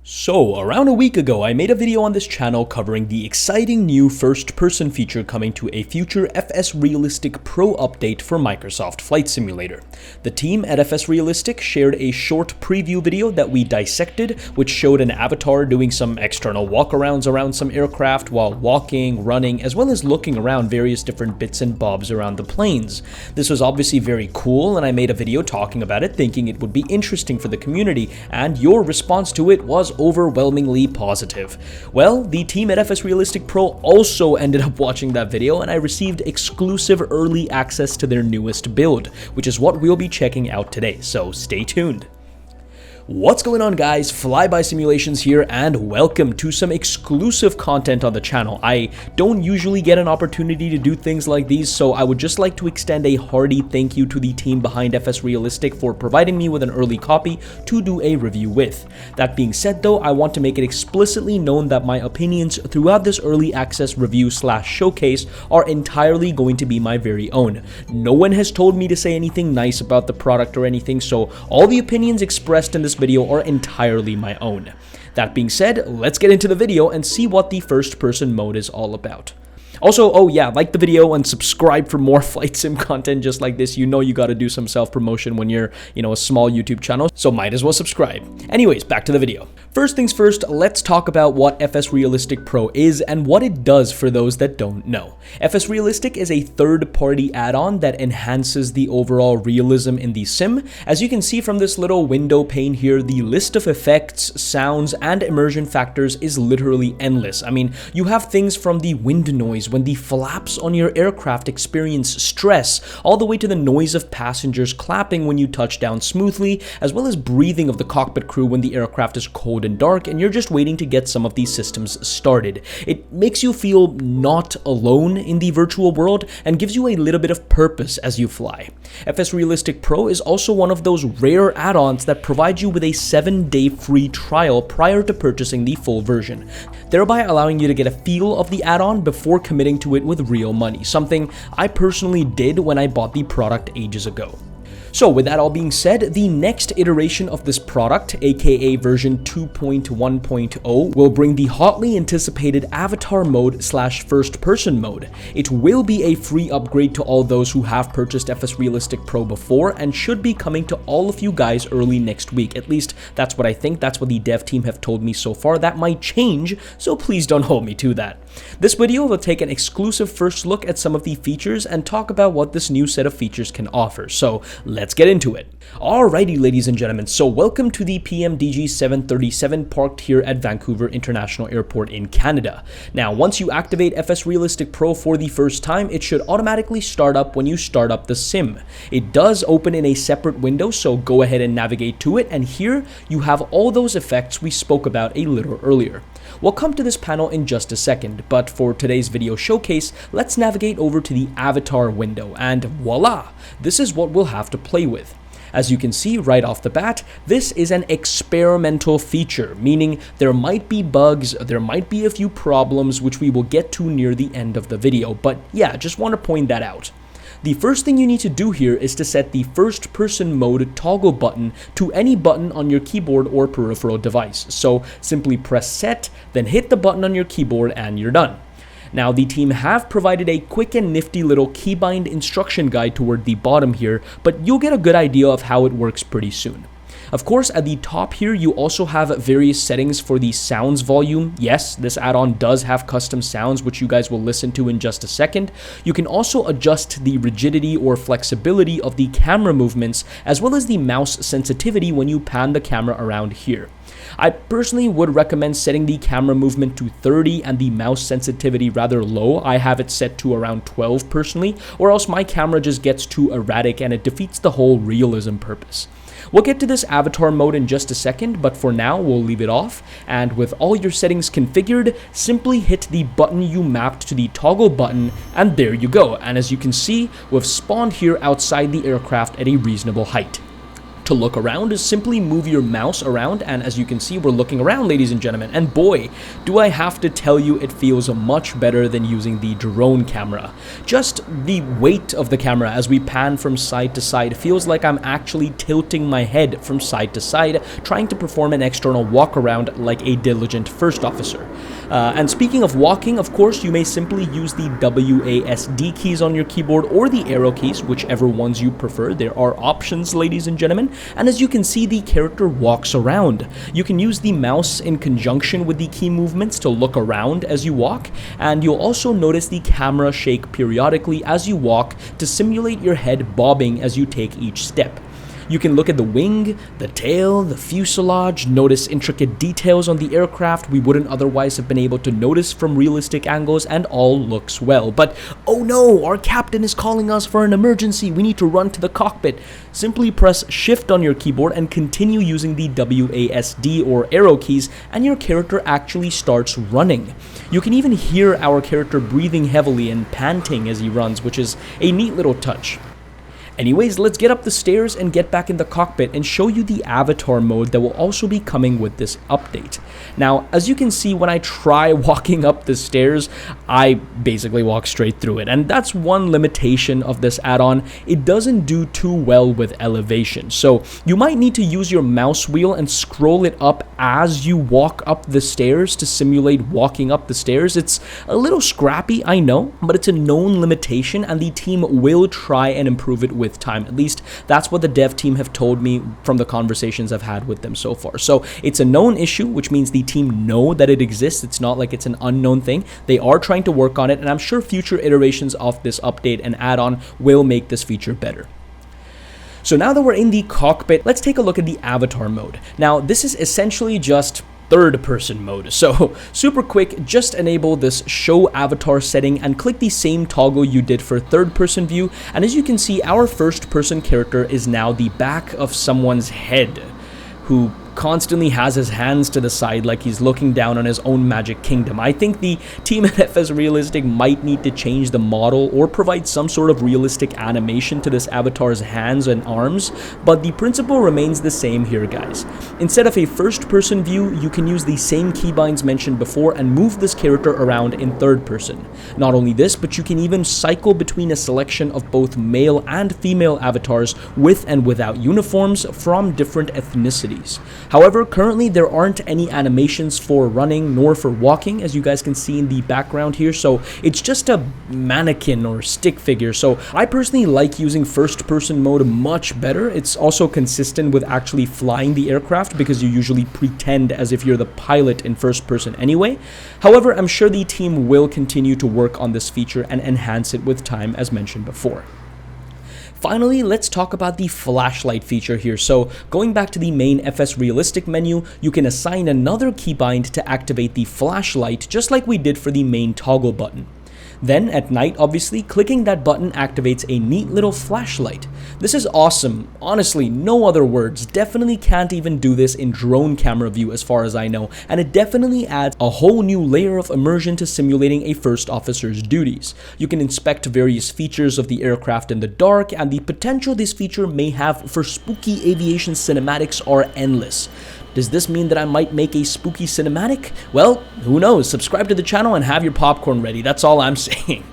So, around a week ago, I made a video on this channel covering the exciting new first-person feature coming to a future Fsrealistic Pro update for Microsoft Flight Simulator. The team at Fsrealistic shared a short preview video that we dissected, which showed an avatar doing some external walkarounds around some aircraft while walking, running, as well as looking around various different bits and bobs around the planes. This was obviously very cool, and I made a video talking about it, thinking it would be interesting for the community, and your response to it was overwhelmingly positive. Well, the team at Fsrealistic Pro also ended up watching that video, and I received exclusive early access to their newest build, which is what we'll be checking out today, so stay tuned. What's going on, guys? Flyby Simulations here, and welcome to some exclusive content on the channel. I don't usually get an opportunity to do things like these, so I would just like to extend a hearty thank you to the team behind Fsrealistic for providing me with an early copy to do a review with. That being said though, I want to make it explicitly known that my opinions throughout this early access review / showcase are entirely going to be my very own. No one has told me to say anything nice about the product or anything, so all the opinions expressed in this video are entirely my own. That being said, let's get into the video and see what the first person mode is all about. Also, oh yeah, like the video and subscribe for more flight sim content just like this. You know you gotta do some self-promotion when you're, a small YouTube channel, so might as well subscribe. Anyways, back to the video. First things first, let's talk about what Fsrealistic Pro is and what it does for those that don't know. Fsrealistic is a third-party add-on that enhances the overall realism in the sim. As you can see from this little window pane here, the list of effects, sounds, and immersion factors is literally endless. I mean, you have things from the wind noise when the flaps on your aircraft experience stress, all the way to the noise of passengers clapping when you touch down smoothly, as well as breathing of the cockpit crew when the aircraft is cold and dark and you're just waiting to get some of these systems started. It makes you feel not alone in the virtual world and gives you a little bit of purpose as you fly. Fsrealistic Pro is also one of those rare add-ons that provide you with a 7-day free trial prior to purchasing the full version, thereby allowing you to get a feel of the add-on before committing to it with real money, something I personally did when I bought the product ages ago. So with that all being said, the next iteration of this product, aka version 2.1.0, will bring the hotly anticipated avatar mode / first person mode. It will be a free upgrade to all those who have purchased Fsrealistic Pro before and should be coming to all of you guys early next week. At least that's what I think, that's what the dev team have told me so far. That might change, so please don't hold me to that. This video will take an exclusive first look at some of the features and talk about what this new set of features can offer, so let's get into it. Alrighty, ladies and gentlemen, so welcome to the PMDG 737 parked here at Vancouver International Airport in Canada. Now, once you activate Fsrealistic Pro for the first time, it should automatically start up when you start up the sim. It does open in a separate window, so go ahead and navigate to it, and here you have all those effects we spoke about a little earlier. We'll come to this panel in just a second, but for today's video showcase, let's navigate over to the avatar window, and voila! This is what we'll have to play with. As you can see right off the bat, this is an experimental feature, meaning there might be bugs, there might be a few problems, which we will get to near the end of the video, but yeah, just want to point that out. The first thing you need to do here is to set the first person mode toggle button to any button on your keyboard or peripheral device. So simply press set, then hit the button on your keyboard and you're done. Now, the team have provided a quick and nifty little keybind instruction guide toward the bottom here, but you'll get a good idea of how it works pretty soon. Of course, at the top here, you also have various settings for the sounds volume. Yes, this add-on does have custom sounds, which you guys will listen to in just a second. You can also adjust the rigidity or flexibility of the camera movements, as well as the mouse sensitivity when you pan the camera around here. I personally would recommend setting the camera movement to 30 and the mouse sensitivity rather low. I have it set to around 12 personally, or else my camera just gets too erratic and it defeats the whole realism purpose. We'll get to this avatar mode in just a second, but for now we'll leave it off, and with all your settings configured, simply hit the button you mapped to the toggle button, and there you go. And as you can see, we've spawned here outside the aircraft at a reasonable height. To look around is simply move your mouse around, and as you can see, we're looking around, ladies and gentlemen, and boy, do I have to tell you, it feels much better than using the drone camera. Just the weight of the camera as we pan from side to side feels like I'm actually tilting my head from side to side, trying to perform an external walk around like a diligent first officer. And speaking of walking, of course, you may simply use the WASD keys on your keyboard or the arrow keys, whichever ones you prefer. There are options, ladies and gentlemen. And as you can see, the character walks around. You can use the mouse in conjunction with the key movements to look around as you walk, and you'll also notice the camera shake periodically as you walk to simulate your head bobbing as you take each step. You can look at the wing, the tail, the fuselage, notice intricate details on the aircraft we wouldn't otherwise have been able to notice from realistic angles, and all looks well. But oh no, our captain is calling us for an emergency, we need to run to the cockpit. Simply press Shift on your keyboard and continue using the WASD or arrow keys, and your character actually starts running. You can even hear our character breathing heavily and panting as he runs, which is a neat little touch. Anyways, let's get up the stairs and get back in the cockpit and show you the avatar mode that will also be coming with this update. Now, as you can see, when I try walking up the stairs, I basically walk straight through it. And that's one limitation of this add-on. It doesn't do too well with elevation. So you might need to use your mouse wheel and scroll it up as you walk up the stairs to simulate walking up the stairs. It's a little scrappy, I know, but it's a known limitation and the team will try and improve it with time. At least that's what the dev team have told me from the conversations I've had with them so far. So it's a known issue, which means the team know that it exists. It's not like it's an unknown thing. They are trying to work on it, and I'm sure future iterations of this update and add-on will make this feature better. So now that we're in the cockpit, let's take a look at the avatar mode. Now, this is essentially just third-person mode. So super quick, just enable this show avatar setting and click the same toggle you did for third-person view, and as you can see, our first-person character is now the back of someone's head, who constantly has his hands to the side like he's looking down on his own magic kingdom. I think the team at Fsrealistic might need to change the model or provide some sort of realistic animation to this avatar's hands and arms, but the principle remains the same here, guys. Instead of a first-person view, you can use the same keybinds mentioned before and move this character around in third person. Not only this, but you can even cycle between a selection of both male and female avatars with and without uniforms from different ethnicities. However, currently there aren't any animations for running nor for walking, as you guys can see in the background here, so it's just a mannequin or stick figure. So I personally like using first-person mode much better. It's also consistent with actually flying the aircraft because you usually pretend as if you're the pilot in first person anyway. However, I'm sure the team will continue to work on this feature and enhance it with time, as mentioned before. Finally, let's talk about the flashlight feature here. So going back to the main Fsrealistic menu, you can assign another keybind to activate the flashlight, just like we did for the main toggle button. Then at night, obviously, clicking that button activates a neat little flashlight. This is awesome. Honestly, no other words. Definitely can't even do this in drone camera view as far as I know, and it definitely adds a whole new layer of immersion to simulating a first officer's duties. You can inspect various features of the aircraft in the dark, and the potential this feature may have for spooky aviation cinematics are endless. Does this mean that I might make a spooky cinematic? Well, who knows? Subscribe to the channel and have your popcorn ready. That's all I'm saying.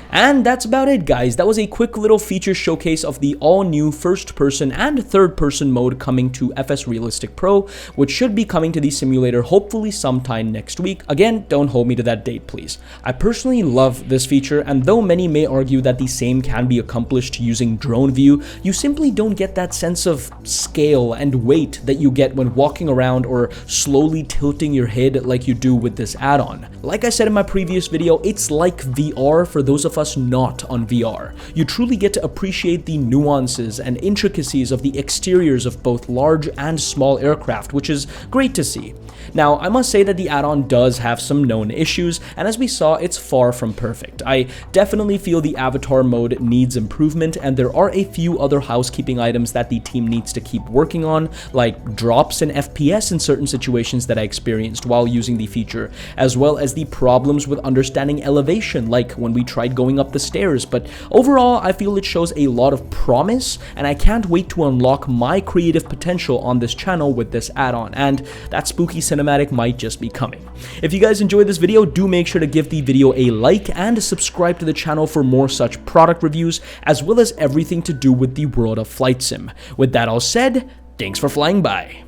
And that's about it, guys. That was a quick little feature showcase of the all-new first-person and third-person mode coming to Fsrealistic Pro, which should be coming to the simulator hopefully sometime next week. Again, don't hold me to that date, please. I personally love this feature, and though many may argue that the same can be accomplished using drone view, you simply don't get that sense of scale and weight that you get when walking around or slowly tilting your head like you do with this add-on. Like I said in my previous video, it's like VR for those of us not on VR. You truly get to appreciate the nuances and intricacies of the exteriors of both large and small aircraft, which is great to see. Now, I must say that the add-on does have some known issues, and as we saw, it's far from perfect. I definitely feel the avatar mode needs improvement, and there are a few other housekeeping items that the team needs to keep working on, like drops in FPS in certain situations that I experienced while using the feature, as well as the problems with understanding elevation, like when we tried going going up the stairs, but overall I feel it shows a lot of promise, and I can't wait to unlock my creative potential on this channel with this add-on, and that spooky cinematic might just be coming. If you guys enjoyed this video, do make sure to give the video a like and subscribe to the channel for more such product reviews, as well as everything to do with the world of flight sim. With that all said, thanks for flying by.